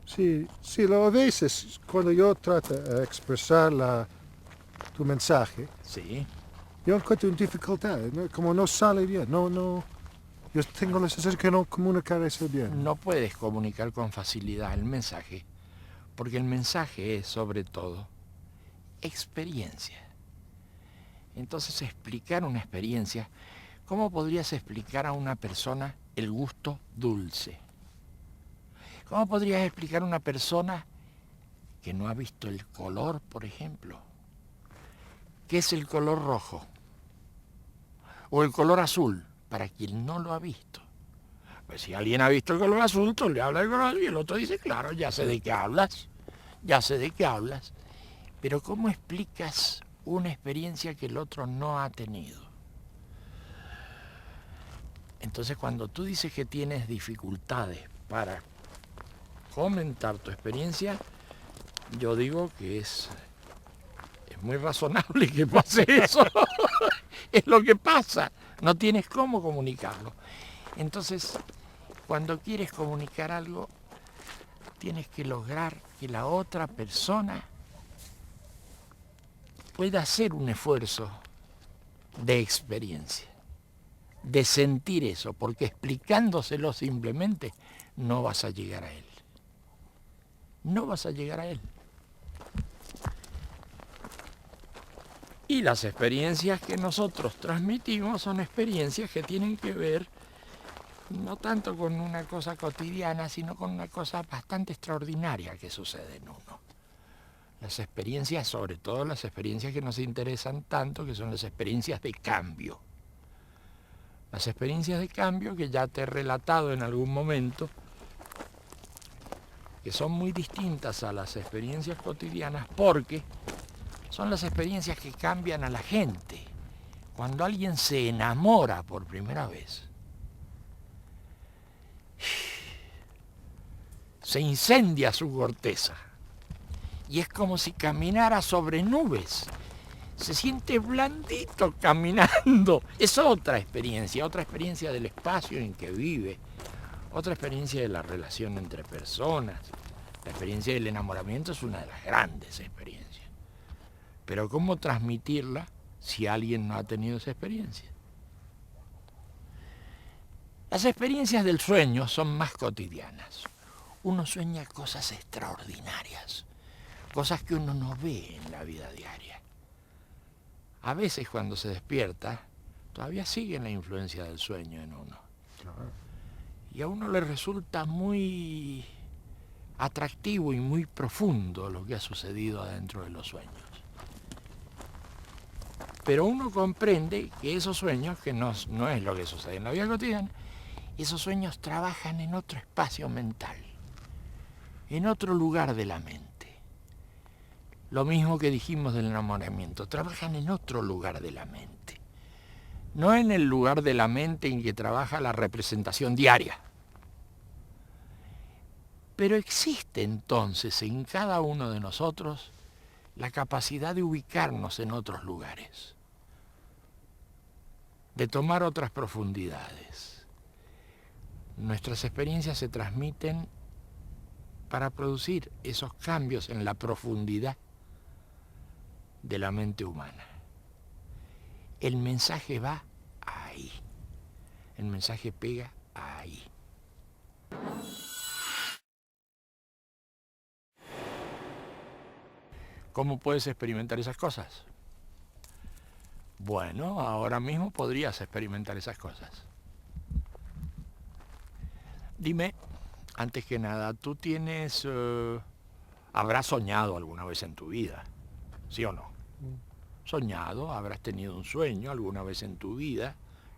Sí, sí, a veces cuando yo trato de expresar tu mensaje, Sí. yo encuentro dificultad, ¿no? Como no sale bien, yo tengo la sensación que no comunicar eso bien. No puedes comunicar con facilidad el mensaje, porque el mensaje es, sobre todo, experiencia. Entonces, explicar una experiencia, ¿cómo podrías explicar a una persona el gusto dulce? ¿Cómo podrías explicar a una persona que no ha visto el color, por ejemplo? ¿Qué es el color rojo? O el color azul, para quien no lo ha visto. Pues si alguien ha visto el color azul, tú le hablas del color azul y el otro dice, claro, ya sé de qué hablas, ya sé de qué hablas. Pero ¿cómo explicas una experiencia que el otro no ha tenido? Entonces, cuando tú dices que tienes dificultades para comentar tu experiencia, yo digo que es muy razonable que pase eso. Es lo que pasa. No tienes cómo comunicarlo. Entonces, cuando quieres comunicar algo, tienes que lograr que la otra persona pueda hacer un esfuerzo de experiencia, de sentir eso, porque explicándoselo simplemente no vas a llegar a él. No vas a llegar a él. Y las experiencias que nosotros transmitimos son experiencias que tienen que ver no tanto con una cosa cotidiana, sino con una cosa bastante extraordinaria que sucede en uno. Las experiencias, sobre todo las experiencias que nos interesan tanto, que son las experiencias de cambio. Las experiencias de cambio que ya te he relatado en algún momento, que son muy distintas a las experiencias cotidianas porque son las experiencias que cambian a la gente. Cuando alguien se enamora por primera vez, se incendia su corteza y es como si caminara sobre nubes. Se siente blandito caminando. Es otra experiencia del espacio en que vive, otra experiencia de la relación entre personas. La experiencia del enamoramiento es una de las grandes experiencias. Pero ¿cómo transmitirla si alguien no ha tenido esa experiencia? Las experiencias del sueño son más cotidianas. uno sueña cosas extraordinarias, cosas que uno no ve en la vida diaria. A veces cuando se despierta, todavía sigue la influencia del sueño en uno. Y a uno le resulta muy atractivo y muy profundo lo que ha sucedido adentro de los sueños. Pero uno comprende que esos sueños, que no es lo que sucede en la vida cotidiana, esos sueños trabajan en otro espacio mental, en otro lugar de la mente. Lo mismo que dijimos del enamoramiento, trabajan en otro lugar de la mente. No en el lugar de la mente en que trabaja la representación diaria. Pero existe entonces en cada uno de nosotros la capacidad de ubicarnos en otros lugares, de tomar otras profundidades. Nuestras experiencias se transmiten para producir esos cambios en la profundidad de la mente humana. El mensaje va ahí. El mensaje pega ahí. ¿Cómo puedes experimentar esas cosas? Bueno, ahora mismo podrías experimentar esas cosas. Dime, antes que nada, ¿tú habrás soñado alguna vez en tu vida? ¿Sí o no? Soñado, habrás tenido un sueño alguna vez en tu vida.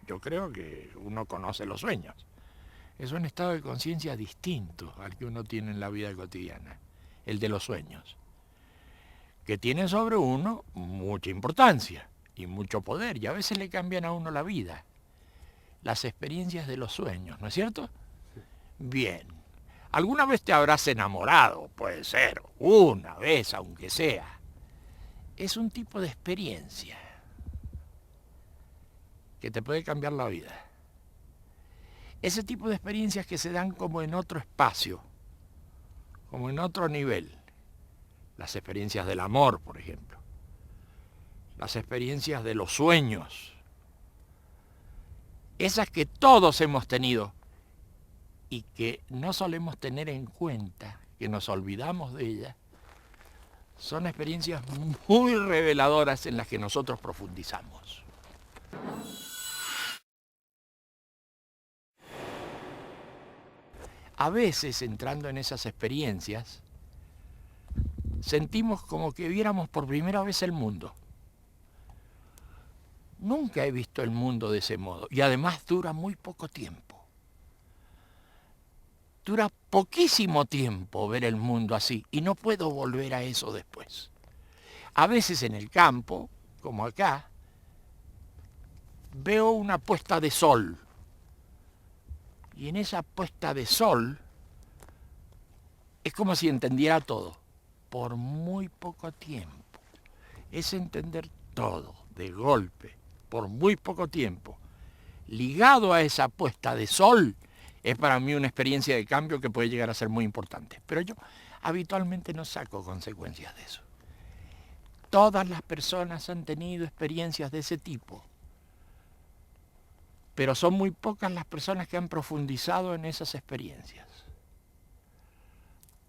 Yo creo que uno conoce los sueños. Es un estado de conciencia distinto al que uno tiene en la vida cotidiana, el de los sueños, que tienen sobre uno mucha importancia y mucho poder, y a veces le cambian a uno la vida. Las experiencias de los sueños, ¿no es cierto? Bien. ¿Alguna vez te habrás enamorado? Puede ser, una vez aunque sea. Es un tipo de experiencia que te puede cambiar la vida. Ese tipo de experiencias que se dan como en otro espacio, como en otro nivel. Las experiencias del amor, por ejemplo. Las experiencias de los sueños. Esas que todos hemos tenido y que no solemos tener en cuenta, que nos olvidamos de ellas, son experiencias muy reveladoras en las que nosotros profundizamos. A veces, entrando en esas experiencias, sentimos como que viéramos por primera vez el mundo. Nunca he visto el mundo de ese modo, y además dura muy poco tiempo. Dura poquísimo tiempo ver el mundo así, y no puedo volver a eso después. A veces en el campo, como acá, veo una puesta de sol. Y en esa puesta de sol es como si entendiera todo, por muy poco tiempo. Es entender todo, de golpe, por muy poco tiempo. Ligado a esa puesta de sol, es para mí una experiencia de cambio que puede llegar a ser muy importante. Pero yo habitualmente no saco consecuencias de eso. Todas las personas han tenido experiencias de ese tipo. Pero son muy pocas las personas que han profundizado en esas experiencias.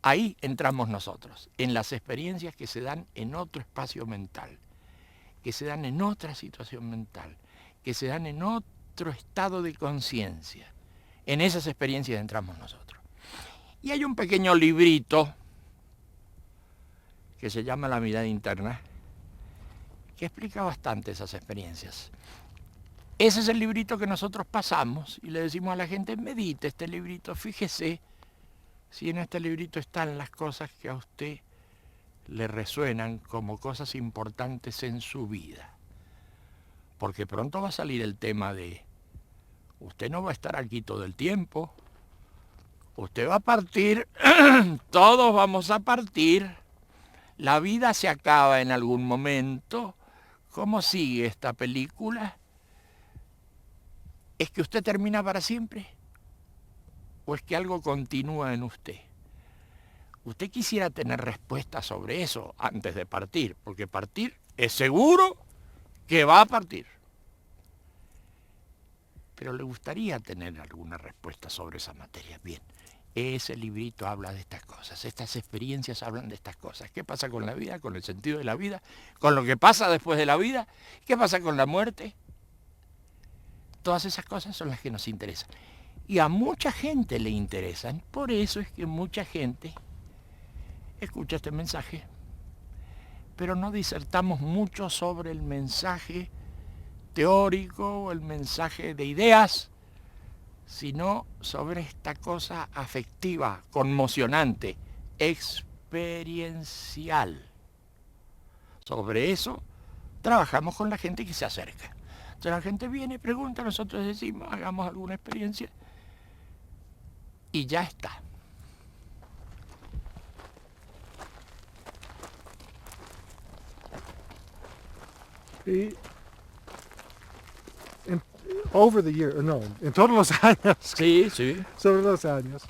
Ahí entramos nosotros, en las experiencias que se dan en otro espacio mental, que se dan en otra situación mental, que se dan en otro estado de conciencia. En esas experiencias entramos nosotros. Y hay un pequeño librito que se llama La mirada interna, que explica bastante esas experiencias. Ese es el librito que nosotros pasamos y le decimos a la gente, medite este librito, fíjese si en este librito están las cosas que a usted le resuenan como cosas importantes en su vida. Porque pronto va a salir el tema de, usted no va a estar aquí todo el tiempo, usted va a partir, todos vamos a partir, la vida se acaba en algún momento. ¿Cómo sigue esta película? ¿Es que usted termina para siempre? ¿O es que algo continúa en usted? Usted quisiera tener respuestas sobre eso antes de partir, porque partir es seguro que va a partir. Pero le gustaría tener alguna respuesta sobre esa materia. Bien, Ese librito habla de estas cosas, estas experiencias hablan de estas cosas. ¿Qué pasa con la vida, con el sentido de la vida, con lo que pasa después de la vida? ¿Qué pasa con la muerte? Todas esas cosas son las que nos interesan. Y a mucha gente le interesan, por eso es que mucha gente escucha este mensaje. Pero no disertamos mucho sobre el mensaje teórico o el mensaje de ideas, sino sobre esta cosa afectiva, conmocionante, experiencial. Sobre eso trabajamos con la gente que se acerca. Entonces la gente viene, pregunta, nosotros decimos, hagamos alguna experiencia y ya está. Y over the year, no, en todos los años, Sí, sí. sobre los años,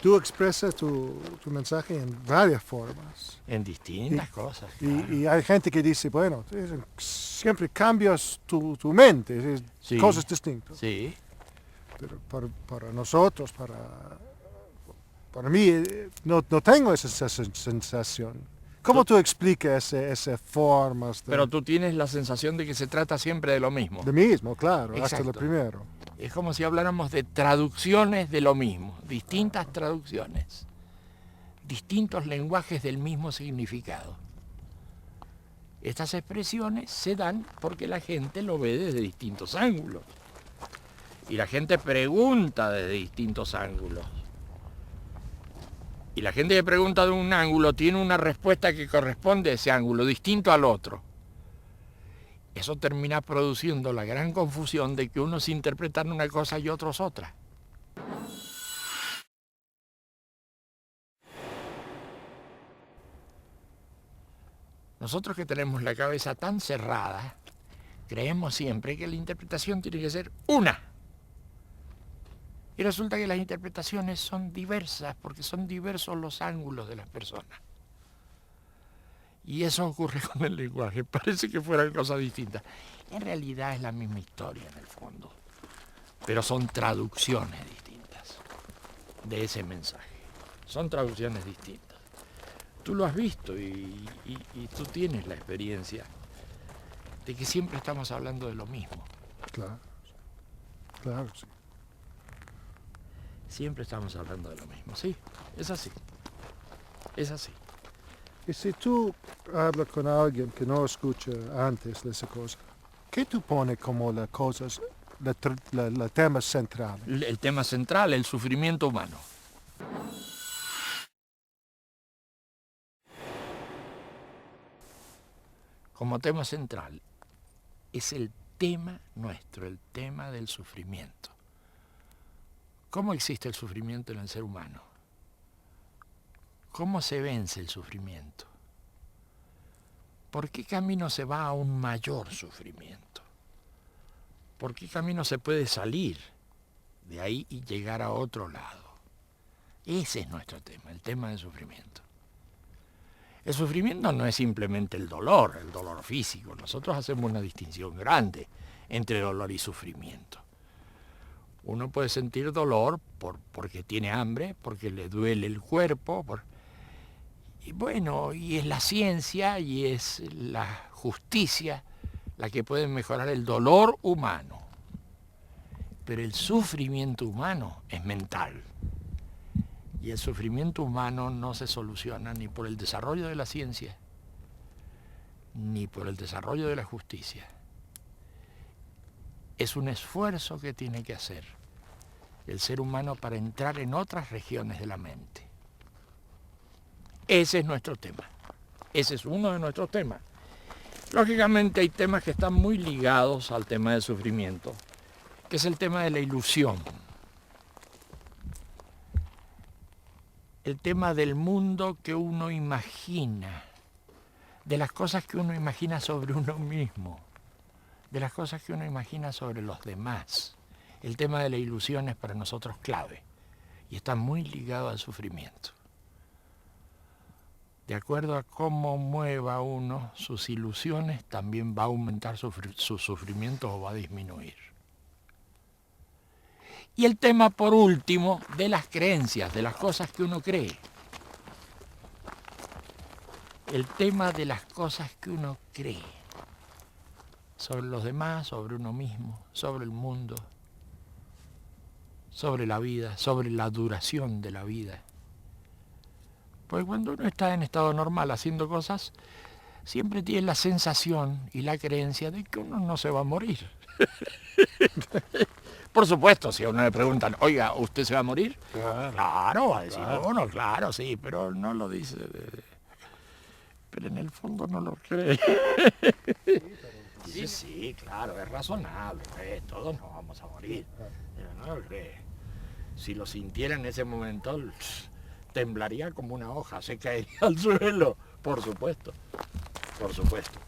tú expresas tu mensaje en varias formas. En distintas cosas. Y, Claro. y hay gente que dice, bueno, siempre cambias tu mente, Sí. cosas distintas. Sí. Pero para nosotros, para mí, no tengo esa sensación. ¿Cómo tú explicas esas formas Pero tú tienes la sensación de que se trata siempre de lo mismo. de mismo, claro, hasta Exacto. lo primero? Es como si habláramos de traducciones de lo mismo, distintas traducciones, distintos lenguajes del mismo significado. Estas expresiones se dan porque la gente lo ve desde distintos ángulos. Y la gente pregunta desde distintos ángulos. Y la gente que pregunta de un ángulo tiene una respuesta que corresponde a ese ángulo, distinto al otro. Eso termina produciendo la gran confusión de que unos interpretan una cosa y otros otra. Nosotros que tenemos la cabeza tan cerrada, creemos siempre que la interpretación tiene que ser una. Y resulta que las interpretaciones son diversas, porque son diversos los ángulos de las personas. Y eso ocurre con el lenguaje, parece que fueran cosas distintas. En realidad es la misma historia en el fondo, pero son traducciones distintas de ese mensaje. Son traducciones distintas. Tú lo has visto y tú tienes la experiencia de que siempre estamos hablando de lo mismo. Claro, claro, sí. Siempre estamos hablando de lo mismo, sí, es así. Es así. Y si tú hablas con alguien que no escucha antes de esa cosa, ¿qué tú pones como las cosas, la tema central? El tema central, el sufrimiento humano. Como tema central, es el tema nuestro, el tema del sufrimiento. ¿Cómo existe el sufrimiento en el ser humano? ¿Cómo se vence el sufrimiento? ¿Por qué camino se va a un mayor sufrimiento? ¿Por qué camino se puede salir de ahí y llegar a otro lado? Ese es nuestro tema, el tema del sufrimiento. El sufrimiento no es simplemente el dolor físico. Nosotros hacemos una distinción grande entre dolor y sufrimiento. Uno puede sentir dolor porque tiene hambre, porque le duele el cuerpo. Y bueno, y es la ciencia y es la justicia la que puede mejorar el dolor humano. Pero el sufrimiento humano es mental. Y el sufrimiento humano no se soluciona ni por el desarrollo de la ciencia, ni por el desarrollo de la justicia. Es un esfuerzo que tiene que hacer el ser humano para entrar en otras regiones de la mente. Ese es nuestro tema. Ese es uno de nuestros temas. Lógicamente hay temas que están muy ligados al tema del sufrimiento, que es el tema de la ilusión. El tema del mundo que uno imagina, de las cosas que uno imagina sobre uno mismo, de las cosas que uno imagina sobre los demás. El tema de la ilusión es para nosotros clave y está muy ligado al sufrimiento. De acuerdo a cómo mueva uno sus ilusiones, también va a aumentar su sufrimiento o va a disminuir. Y el tema, por último, de las creencias, de las cosas que uno cree. El tema de las cosas que uno cree. Sobre los demás, sobre uno mismo, sobre el mundo, sobre la vida, sobre la duración de la vida. Porque cuando uno está en estado normal haciendo cosas, siempre tiene la sensación y la creencia de que uno no se va a morir. Por supuesto, si a uno le preguntan, oiga, ¿usted se va a morir? Claro, va a decir uno, claro, sí, pero no lo dice. Pero en el fondo no lo cree. Sí, sí, claro, es razonable, todos nos vamos a morir, pero no lo cree. Si lo sintiera en ese momento, temblaría como una hoja, se caería al suelo, por supuesto, por supuesto.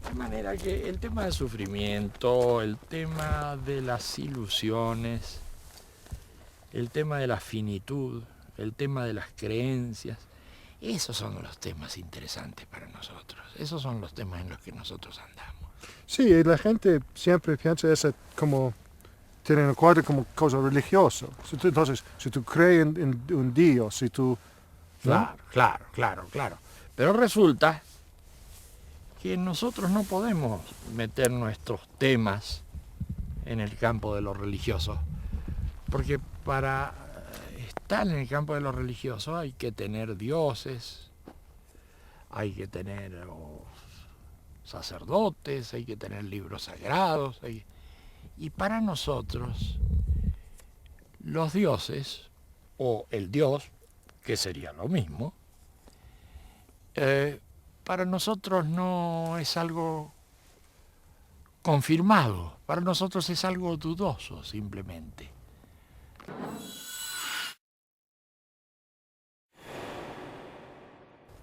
De manera que el tema del sufrimiento, el tema de las ilusiones, el tema de la finitud, el tema de las creencias, esos son los temas interesantes para nosotros, esos son los temas en los que nosotros andamos. Sí, y la gente siempre piensa eso como, tiene en cuenta como cosa religiosa. Entonces, si tú crees en un Dios, si tú... ¿no? Claro. Pero resulta que nosotros no podemos meter nuestros temas en el campo de lo religioso, porque para estar en el campo de lo religioso hay que tener dioses, hay que tener sacerdotes, hay que tener libros sagrados, y para nosotros los dioses, o el Dios, que sería lo mismo, para nosotros no es algo confirmado, para nosotros es algo dudoso simplemente.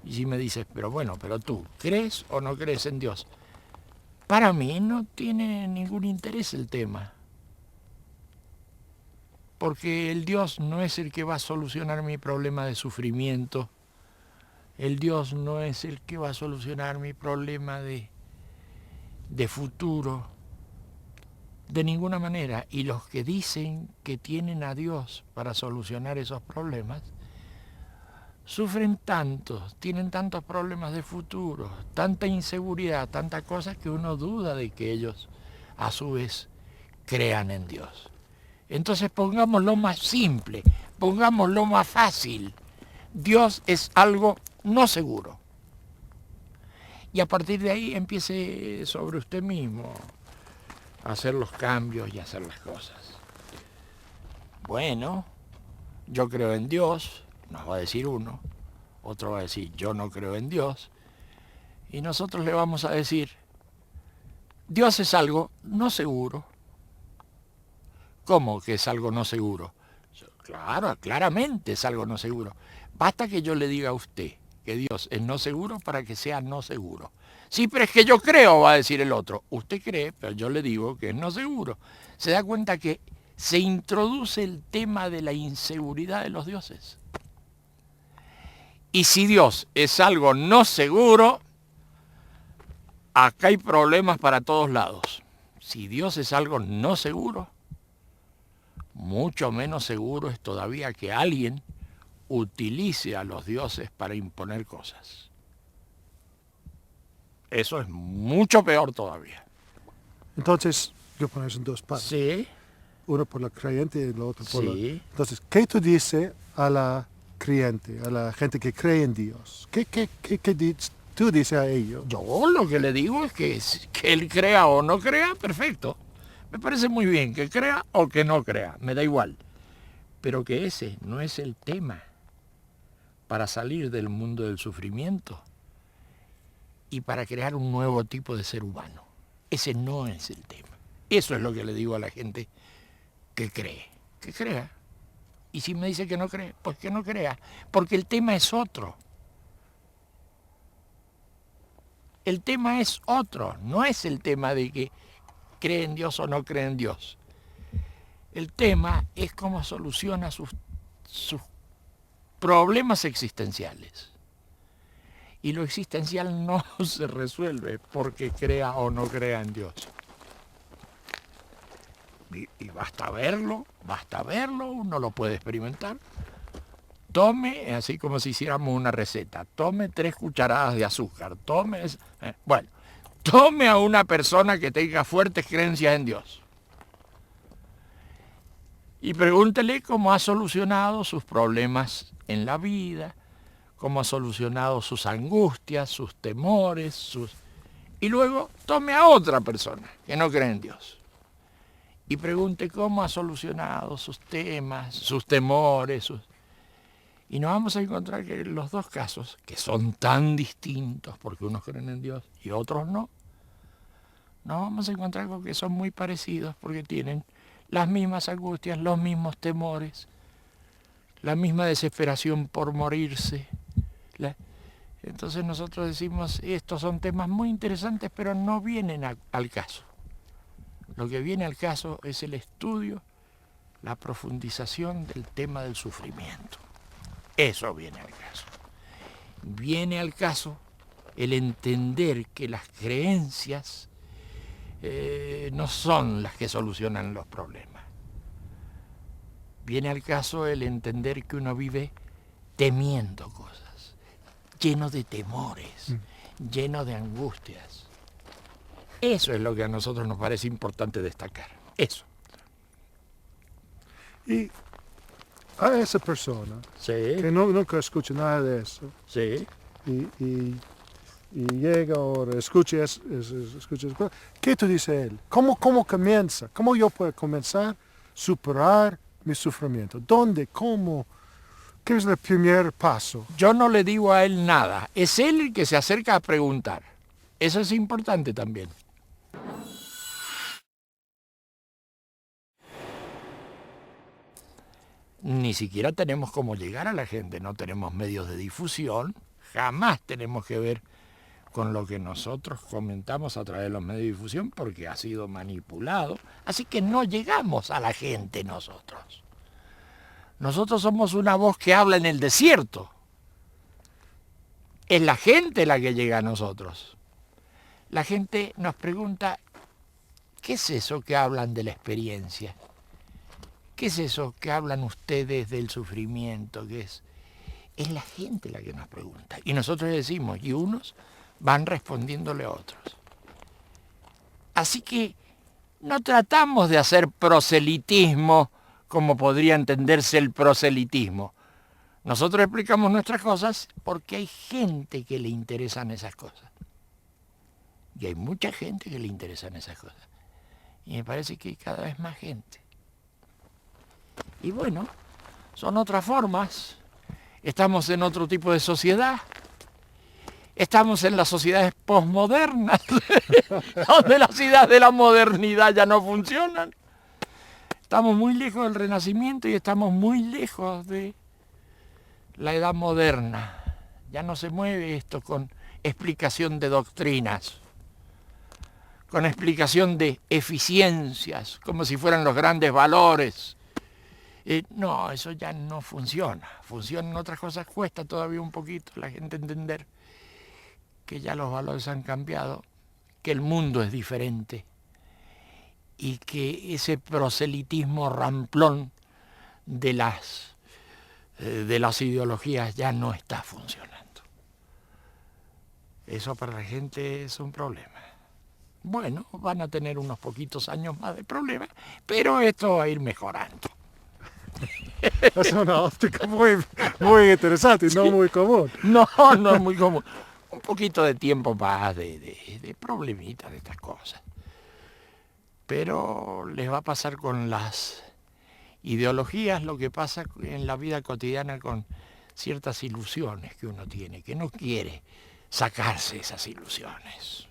Y si me dices, pero tú, ¿crees o no crees en Dios? Para mí no tiene ningún interés el tema. Porque el Dios no es el que va a solucionar mi problema de sufrimiento. El Dios no es el que va a solucionar mi problema de futuro. De ninguna manera. Y los que dicen que tienen a Dios para solucionar esos problemas, sufren tanto, tienen tantos problemas de futuro, tanta inseguridad, tantas cosas que uno duda de que ellos a su vez crean en Dios. Entonces pongámoslo más simple, pongámoslo más fácil. Dios es algo no seguro. Y a partir de ahí empiece sobre usted mismo a hacer los cambios y a hacer las cosas. Bueno, yo creo en Dios, nos va a decir uno, otro va a decir yo no creo en Dios, y nosotros le vamos a decir, Dios es algo no seguro. ¿Cómo que es algo no seguro? Claro, claramente es algo no seguro. Basta que yo le diga a usted que Dios es no seguro para que sea no seguro. Sí, pero es que yo creo, va a decir el otro. Usted cree, pero yo le digo que es no seguro. Se da cuenta que se introduce el tema de la inseguridad de los dioses. Y si Dios es algo no seguro, acá hay problemas para todos lados. Si Dios es algo no seguro, mucho menos seguro es todavía que alguien utilice a los dioses para imponer cosas. Eso es mucho peor todavía. Entonces, yo pongo eso en dos partes. Sí. Uno por la creyente y el otro por Sí. la... Entonces, ¿qué tú dices a la creyente, a la gente que cree en Dios? ¿Qué tú dices a ellos? Yo lo que le digo es que él crea o no crea, perfecto. Me parece muy bien que crea o que no crea, me da igual. Pero que ese no es el tema para salir del mundo del sufrimiento y para crear un nuevo tipo de ser humano. Ese no es el tema. Eso es lo que le digo a la gente que cree. Que crea. Y si me dice que no cree, pues que no crea. Porque el tema es otro. El tema es otro. No es el tema de que cree en Dios o no cree en Dios. El tema es cómo soluciona sus problemas existenciales. Y lo existencial no se resuelve porque crea o no crea en Dios. Y basta verlo, uno lo puede experimentar. Tome, así como si hiciéramos una receta, tome 3 cucharadas de azúcar, tome a una persona que tenga fuertes creencias en Dios y pregúntele cómo ha solucionado sus problemas en la vida, cómo ha solucionado sus angustias, sus temores, y luego tome a otra persona que no cree en Dios y pregunte cómo ha solucionado sus temas, sus temores, y nos vamos a encontrar que los dos casos, que son tan distintos porque unos creen en Dios y otros no, nos vamos a encontrar con que son muy parecidos porque tienen las mismas angustias, los mismos temores, la misma desesperación por morirse. Entonces nosotros decimos, estos son temas muy interesantes, pero no vienen al caso. Lo que viene al caso es el estudio, la profundización del tema del sufrimiento. Eso viene al caso. Viene al caso el entender que las creencias no son las que solucionan los problemas. Viene al caso el entender que uno vive temiendo cosas, lleno de temores, lleno de angustias. Eso es lo que a nosotros nos parece importante destacar. Eso. Y a esa persona Sí, que nunca escucha nada de eso sí. y llega ahora, escucha eso, ¿qué tú dices a él? ¿Cómo comienza? ¿Cómo yo puedo comenzar a superar mi sufrimiento? ¿Dónde? ¿Cómo? ¿Qué es el primer paso? Yo no le digo a él nada. Es él el que se acerca a preguntar. Eso es importante también. Ni siquiera tenemos cómo llegar a la gente, no tenemos medios de difusión, jamás tenemos que ver con lo que nosotros comentamos a través de los medios de difusión porque ha sido manipulado, así que no llegamos a la gente nosotros. Nosotros somos una voz que habla en el desierto. Es la gente la que llega a nosotros. La gente nos pregunta, ¿qué es eso que hablan de la experiencia? ¿Qué es eso que hablan ustedes del sufrimiento? ¿Qué es? Es la gente la que nos pregunta. Y nosotros le decimos, y unos van respondiéndole a otros. Así que no tratamos de hacer proselitismo como podría entenderse el proselitismo. Nosotros explicamos nuestras cosas porque hay gente que le interesan esas cosas. Y hay mucha gente que le interesan esas cosas. Y me parece que hay cada vez más gente. Y bueno, son otras formas. Estamos en otro tipo de sociedad. Estamos en las sociedades posmodernas, donde las ideas de la modernidad ya no funcionan. Estamos muy lejos del Renacimiento y estamos muy lejos de la edad moderna. Ya no se mueve esto con explicación de doctrinas, con explicación de eficiencias, como si fueran los grandes valores. No, eso ya no funciona. Funcionan otras cosas, cuesta todavía un poquito la gente entender que ya los valores han cambiado, que el mundo es diferente y que ese proselitismo ramplón de las ideologías ya no está funcionando. Eso para la gente es un problema. Bueno, van a tener unos poquitos años más de problemas, pero esto va a ir mejorando. Es una óptica muy interesante y no muy común. No es muy común. Un poquito de tiempo más de problemitas de estas cosas. Pero les va a pasar con las ideologías lo que pasa en la vida cotidiana con ciertas ilusiones que uno tiene, que no quiere sacarse esas ilusiones.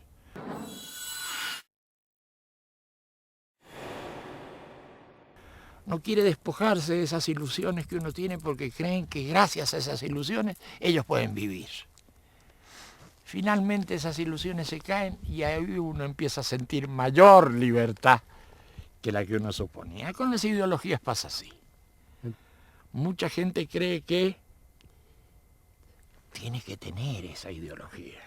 No quiere despojarse de esas ilusiones que uno tiene porque creen que gracias a esas ilusiones ellos pueden vivir. Finalmente esas ilusiones se caen y ahí uno empieza a sentir mayor libertad que la que uno suponía. Con las ideologías pasa así. Mucha gente cree que tiene que tener esa ideología.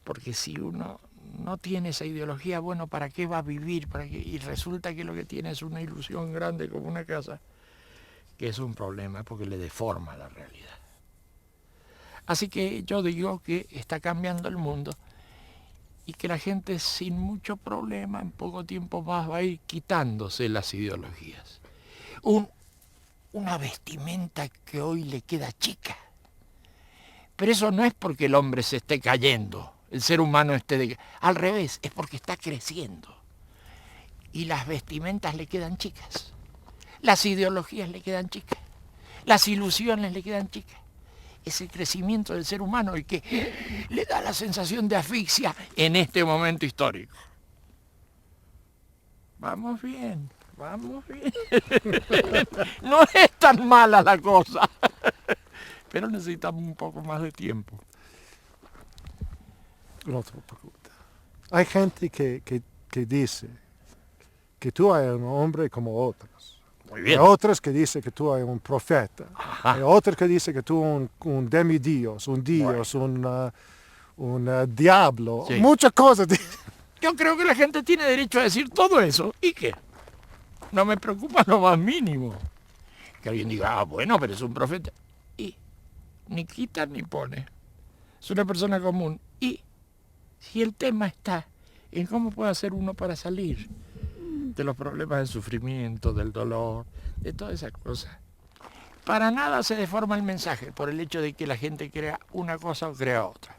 Porque si uno no tiene esa ideología, bueno, ¿para qué va a vivir? ¿Para qué? Y resulta que lo que tiene es una ilusión grande como una casa, que es un problema porque le deforma la realidad. Así que yo digo que está cambiando el mundo y que la gente sin mucho problema en poco tiempo más va a ir quitándose las ideologías. Una vestimenta que hoy le queda chica. Pero eso no es porque el hombre se esté cayendo, el ser humano al revés, es porque está creciendo. Y las vestimentas le quedan chicas, las ideologías le quedan chicas, las ilusiones le quedan chicas. Es el crecimiento del ser humano el que le da la sensación de asfixia en este momento histórico. Vamos bien, vamos bien. No es tan mala la cosa, pero necesitamos un poco más de tiempo. Otra pregunta. Hay gente que dice que tú eres un hombre como otros. Muy Hay bien. otros que dicen que tú eres un profeta. Ajá. Hay otros que dicen que tú eres un demidios, un dios, un diablo. Sí. Muchas cosas. Yo creo que la gente tiene derecho a decir todo eso. ¿Y qué? No me preocupa lo más mínimo. Que alguien diga, bueno, pero es un profeta. Y ni quita ni pone. Es una persona común. Y si el tema está en cómo puede hacer uno para salir de los problemas del sufrimiento, del dolor, de todas esas cosas. Para nada se deforma el mensaje por el hecho de que la gente crea una cosa o crea otra.